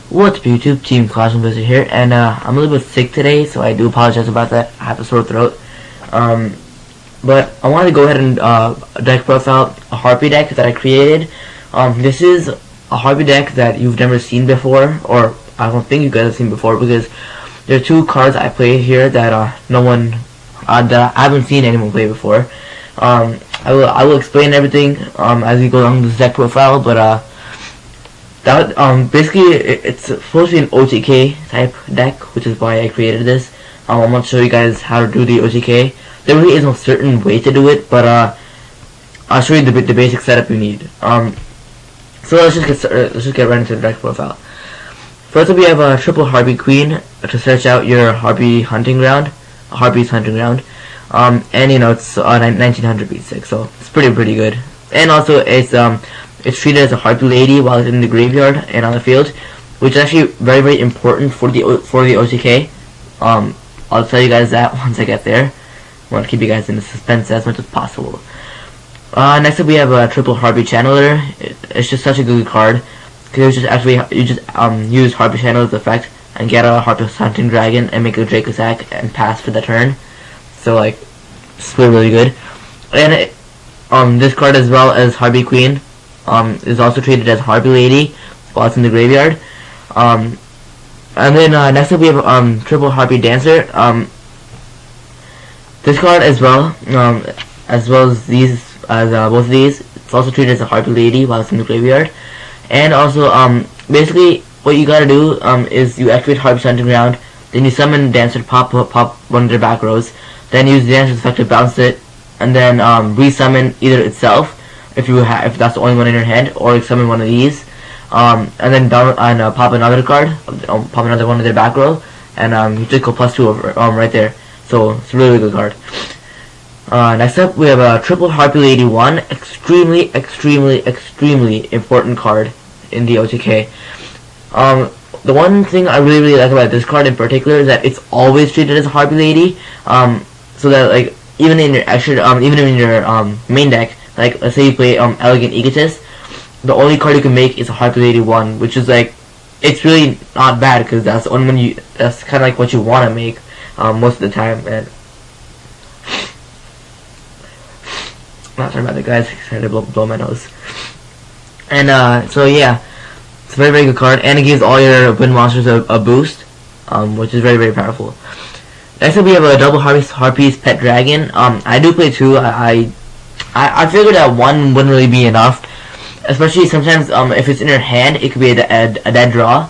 What's up YouTube, Team Classroom Visit here, and I'm a little bit sick today, so I do apologize about that. I have a sore throat. But I wanted to go ahead and deck profile a Harpy deck that I created. This is a Harpy deck that you've never seen before, or I don't think you guys have seen before, because there are two cards I play here that that I haven't seen anyone play before. I will explain everything as we go along this deck profile, but basically it's supposed to be an OTK type deck, which is why I created this. I'm going to show you guys how to do the OTK. There really is no certain way to do it, but I'll show you the basic setup you need. So let's just get right into the deck profile. First up, we have a triple Harpy Queen to search out your Harpy's hunting ground, and you know it's 1900 B6, so it's pretty good. And also it's treated as a Harpy lady while it's in the graveyard and on the field, which is actually very important for the OTK. I'll tell you guys that once I get there. I want to keep you guys in the suspense as much as possible. Next up, we have a triple Harpy Channeler. It's just such a good card because you just use Harpy Channeler's effect and get a Harpy Hunting Dragon and make a Draco Sack and pass for the turn. So like, it's really good. And this card, as well as Harpy Queen, is also treated as Harpy Lady while it's in the graveyard. And then next up we have triple Harpy Dancer. This card as well as both of these, it's also treated as a Harpy Lady while it's in the graveyard. And also basically what you gotta do is you activate Harpy's Hunting Ground, then you summon Dancer to pop one of their back rows, then use the Dancer's effect to bounce it, and then resummon either itself if that's the only one in your hand, or summon one of these, and then pop another card, pop another one of their back row, and you just go +2 over right there. So it's a really good card. Next up, we have a triple Harpy Lady 1, extremely important card in the OTK. The one thing I really like about this card in particular is that it's always treated as a Harpy Lady, so that like even in your main deck, like let's say you play Elegant Egotist, the only card you can make is a Harpy Lady 1, which is like, it's really not bad because that's the only one that's kind of like what you want to make most of the time. And sorry about that, guys, I had to blow my nose. And so yeah, it's a very good card, and it gives all your wind monsters a boost, which is very powerful. Next up, we have a double Harpy's Pet Dragon. I do play two. I figured that one wouldn't really be enough, especially sometimes if it's in your hand, it could be a dead draw.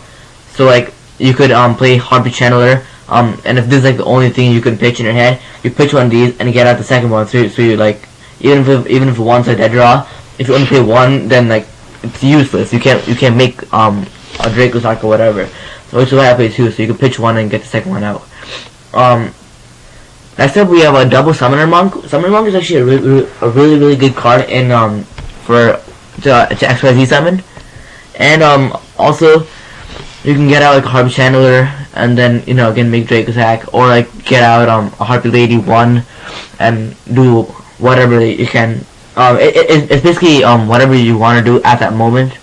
So like you could play Harpy Channeler, and if this is like the only thing you can pitch in your hand, you pitch one of these and get out the second one. So you like even if one's a dead draw, if you only play one, then like it's useless. You can't make a Draco Sack or whatever. So which is why I play two, so you can pitch one and get the second one out. Next up, we have a double Summoner Monk. Summoner Monk is actually a really good card in to XYZ summon, and also you can get out like a Harpy Channeler and then again make Draco Sack, or like get out a Harpy Lady 1 and do whatever you can. It's basically whatever you want to do at that moment.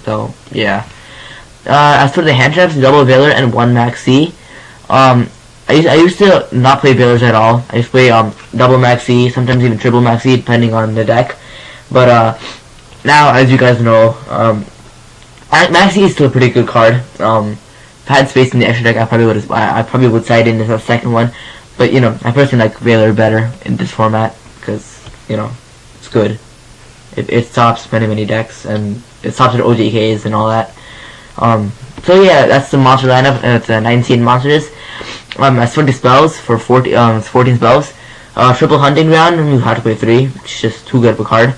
So yeah. As for the hand traps, double Veiler and 1 Max C. I used to not play Veilers at all. I used to play double Max C, sometimes even triple Max C, depending on the deck. But now, as you guys know, Max C is still a pretty good card. If I had space in the extra deck, I probably would side in the second one. But I personally like Veiler better in this format because it's good. It stops many decks, and it stops at OTKs and all that. So yeah, that's the monster lineup, and it's 19 monsters. As for the spells, for 14 spells, triple Hunting Ground, you have to play 3, which is just too good of a card.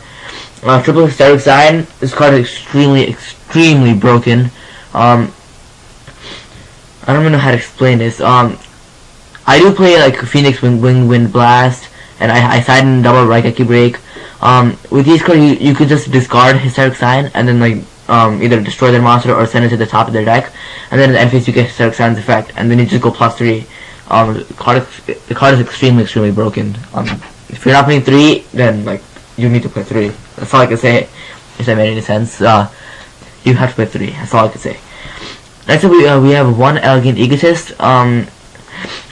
Triple Hysteric Sign, this card is extremely broken. I don't even know how to explain this. I do play like Phoenix Wind Blast, and I side in double Raigeki Break. With these cards, you could just discard Hysteric Sign, and then like either destroy their monster or send it to the top of their deck, and then in the end phase you get Hysteric Sign's effect, and then you just go +3. The card is extremely broken. If you're not playing 3, then like you need to play 3. That's all I can say. If that made any sense. You have to play 3. That's all I can say. Next up, we have one elegant egotist.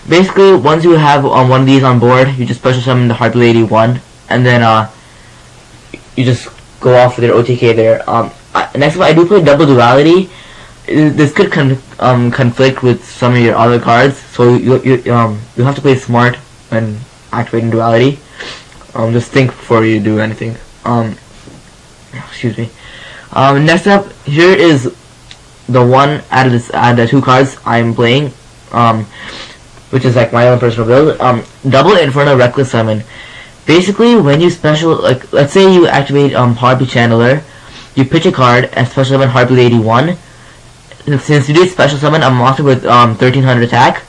Basically, once you have one of these on board, you just special summon the Harpy Lady 1, and then you just go off with your OTK there. Next up, I do play double duality. This could conflict with some of your other cards, so you have to play smart when activating duality. Just think before you do anything. Excuse me. Next up, here is the one out of the two cards I'm playing, which is like my own personal build. Double Inferno Reckless Summon. Basically, when you special, like, let's say you activate Harpy Channeler, you pitch a card and special summon Harpy Lady 1. Since you did special summon a monster with 1300 attack,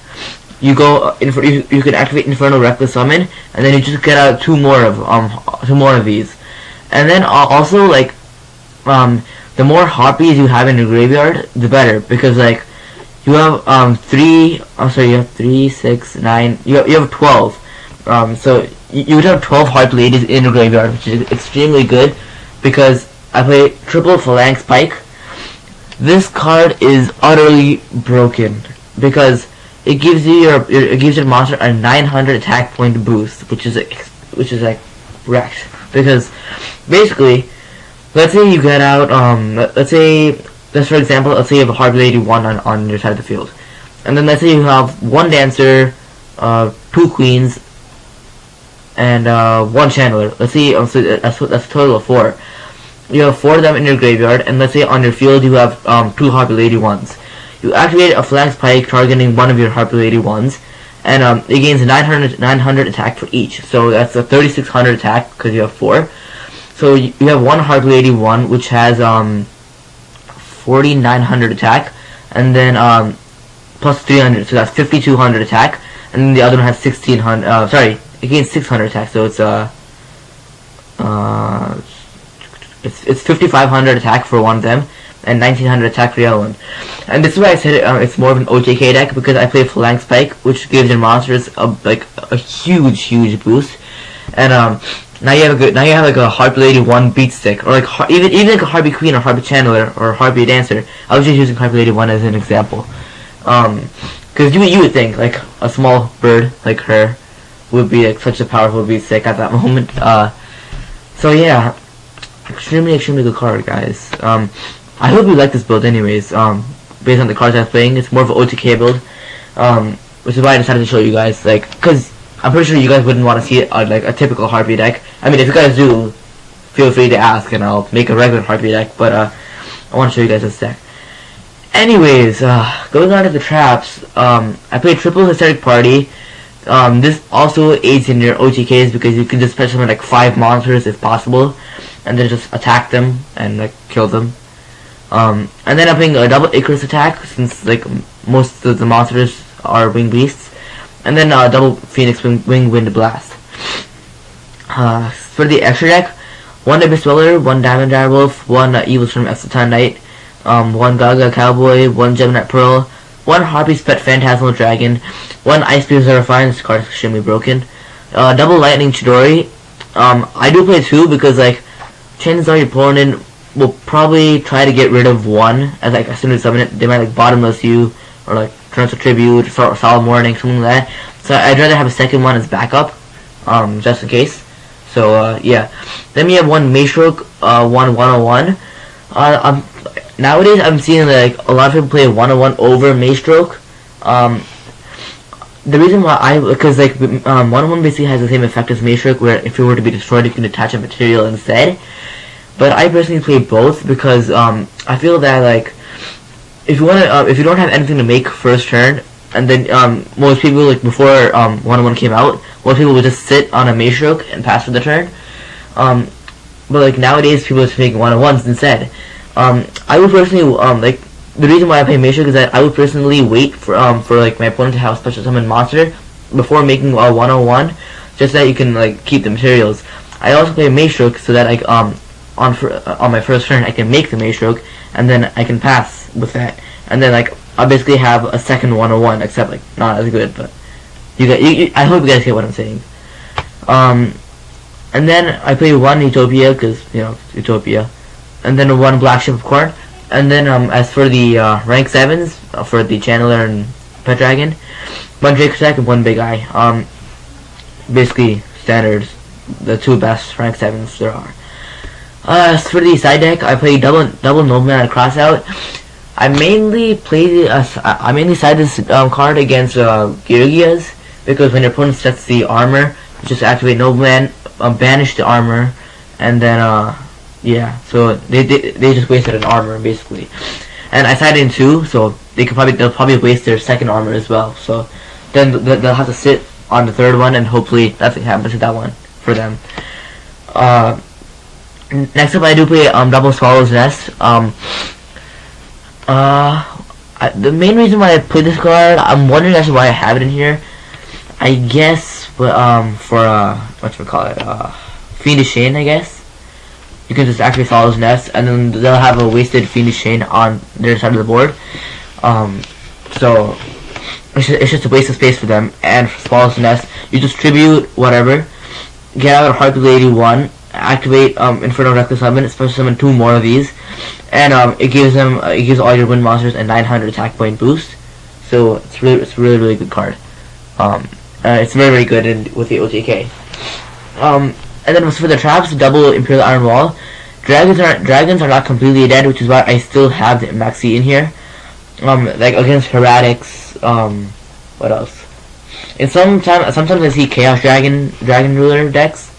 you go you can activate Inferno Reckless Summon, and then you just get out two more of these. And then also, like, the more Harpies you have in your graveyard, the better, because like you have you have 3, 6, 9, you have 12. So you would have 12 Harpy Ladies in your graveyard, which is extremely good, because I play triple Phalanx Pike. This card is utterly broken because it gives your monster a 900 attack point boost, which is like wrecked. Because basically, let's say you get out let's for example, let's say you have a Harpy Lady 1 on your side of the field, and then let's say you have one Dancer, 2 Queens, and 1 Channeler. Let's see, so that's a total of 4. You have 4 of them in your graveyard, and let's say on your field you have 2 Harpy Lady 1s. You activate a Phalanx Pike targeting one of your Harpy Lady 1s, and it gains 900 attack for each. So that's a 3600 attack because you have 4. So you have one Harpy Lady 1 which has 4900 attack, and then plus 300, so that's 5200 attack, and then the other one has 1600. Sorry, it gains 600 attack, so it's 5500 attack for one of them, and 1900 attack for the other one. And this is why I said it's more of an OTK deck, because I play Phalanx Pike, which gives your monsters a huge boost. And now you have like a Harpy Lady 1 beat stick, or like even like a Harpy Queen or Harpy Channeler or Harpy Dancer. I was just using Harpy Lady 1 as an example, because you would think like a small bird like her would be like such a powerful beat stick at that moment. So yeah, extremely good card, guys. I hope you like this build anyways. Based on the cards I was playing, it's more of an OTK build, which is why I decided to show you guys, like, because I'm pretty sure you guys wouldn't want to see it like a typical Harpy deck. I mean, if you guys do, feel free to ask and I'll make a regular Harpy deck, but I want to show you guys this deck. Anyways, going on to the traps, I played triple Hysteric Party. This also aids in your OTKs because you can just special summon like 5 monsters if possible, and then just attack them and like kill them. And then I'm playing a double Icarus attack since like most of the monsters are winged beasts, and then double Phoenix wing wind blast. For the extra deck, 1 Abyss Dweller, 1 Diamond Direwolf, 1 Evil Storm Exoton Knight, 1 Gaga Cowboy, 1 Gemini Pearl, 1 Harpy's Pet Phantasmal Dragon, 1 Ice Spear Zerifine. This card is extremely broken. Double Lightning Chidori. I do play 2 because like chances are your opponent will probably try to get rid of 1 as soon as you summon it. They might like bottomless you or like Torrential Tribute, Solemn Warning, something like that. So I'd rather have a second one as backup, just in case. So yeah. Then we have 1 Maestroke, 1 101. Nowadays I'm seeing like a lot of people play 101 over Maestroke. The reason why because like 101 basically has the same effect as Maestroke, where if it were to be destroyed you can attach a material instead. But I personally play both because I feel that like if you don't have anything to make first turn, and then most people like before 101 came out, most people would just sit on a Maestroke and pass for the turn. But like nowadays people are just making 101s instead. I would personally like the reason why I play Maestroke is that I would personally wait for like my opponent to have a special summon monster before making a 101, just so that you can like keep the materials. I also play Maestroke so that like on my first turn I can make the Maestroke, and then I can pass with that, and then like I basically have a second 101, except like not as good, but I hope you guys get what I'm saying. And then I play 1 Utopia because you know Utopia, and then 1 Black Ship of Corn. And then as for the rank 7s for the Chandler and Pet Dragon, one Drake Stack and one Big Eye. Basically standards, the two best rank 7s there are. As for the side deck, I play double Nobleman and Crossout. I mainly side this card against YuGiOhs, because when your opponent sets the armor, just activate Nobleman, banish the armor, and then yeah, so they just wasted an armor basically. And I sided in 2, so they'll probably waste their second armor as well. So then they'll have to sit on the third one, and hopefully nothing happens to that one for them. Next up, I do play double Swallow's Nest. The main reason why I play this card, I'm wondering actually why I have it in here. I guess, but for whatchamacallit, Fiendish Chain, I guess. You can just activate Swallow's Nest, and then they'll have a wasted Fiendish Chain on their side of the board. So it's just a waste of space for them. And for Swallow's Nest, you just tribute whatever, get out of Harpy Lady 1, activate Inferno Reckless Summon, special summon 2 more of these, and it gives all your wind monsters a 900 attack point boost. So it's really good card. It's very good with the OTK. And then for the traps, double Imperial Iron Wall. Dragons are not completely dead, which is why I still have the Maxi in here. Like against Heretics. What else? And sometimes I see Chaos Dragon Ruler decks.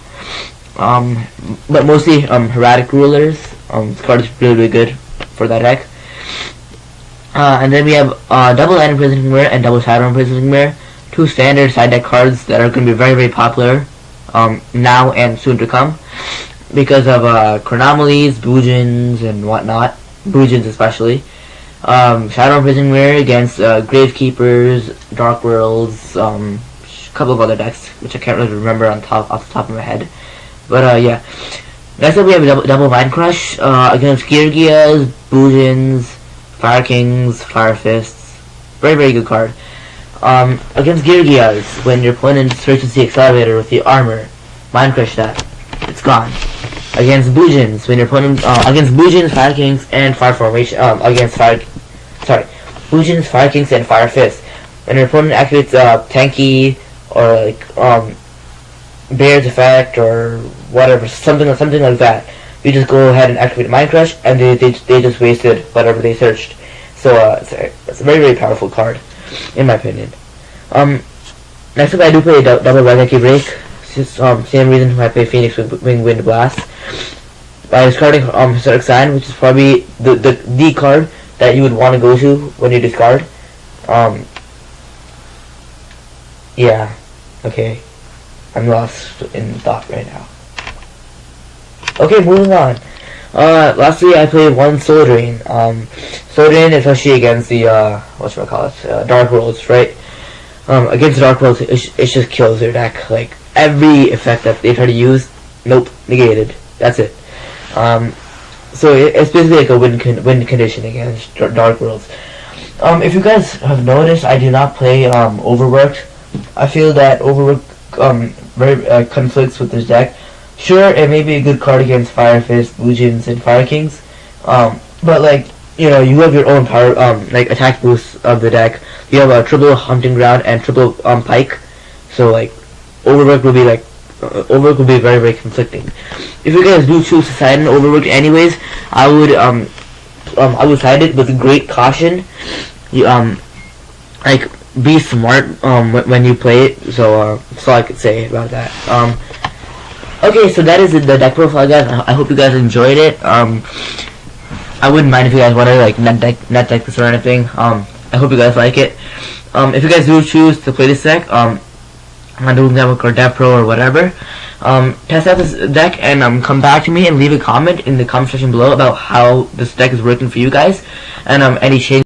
But mostly Heretic Rulers. This card is really good for that deck. And then we have double Land Imprisoning Mirror and double Shadow Imprisoning Mirror. 2 standard side deck cards that are going to be very popular now and soon to come, because of Chronomalies, Boojins, and whatnot. Boojins especially. Shadow Imprisoning Mirror against Gravekeepers, Dark Worlds, a couple of other decks which I can't really remember off the top of my head. But yeah. Next up we have double Mind Crush against YuGiOhs, Boojins, Fire Kings, Fire Fists. Very good card. Against YuGiOhs, when your opponent searches the accelerator with the armor, Mind Crush that. It's gone. Against Boojins, when your opponent against Boojins, Fire Kings, and Fire Formation, Boojins, Fire Kings, and Fire Fists. When your opponent activates Tanky or like Bear's Effect or whatever, something like that, you just go ahead and activate Mind Crush, and they just wasted whatever they searched. So it's a very powerful card, in my opinion. Next up, I do play a double Red Break. Same reason why I play Phoenix with Wind Blast. By discarding Historic Sign, which is probably the card that you would want to go to when you discard. Yeah. Okay. I'm lost in thought right now. Okay, moving on. Lastly, I play one Soul Drain. Soul Drain, especially against the Dark Worlds, right? Against the Dark Worlds, it just kills their deck. Like every effect that they try to use, nope, negated. That's it. So it's basically like a win condition against Dark Worlds. If you guys have noticed, I do not play Overworked. I feel that Overworked very conflicts with this deck. Sure, it may be a good card against Fire Fist, Boojins, and Fire Kings, but like, you know, you have your own power, like attack boosts of the deck. You have a triple Hunting Ground and triple Pike, so like Overworked will be very conflicting. If you guys do choose to side in Overworked anyways, I would side it with great caution. You like be smart when you play it. So that's all I could say about that. Okay, so that is the deck profile, guys. I hope you guys enjoyed it. I wouldn't mind if you guys want to like net deck this or anything. I hope you guys like it. If you guys do choose to play this deck, on Dueling or Dev Pro or whatever, test out this deck and come back to me and leave a comment in the comment section below about how this deck is working for you guys, and any changes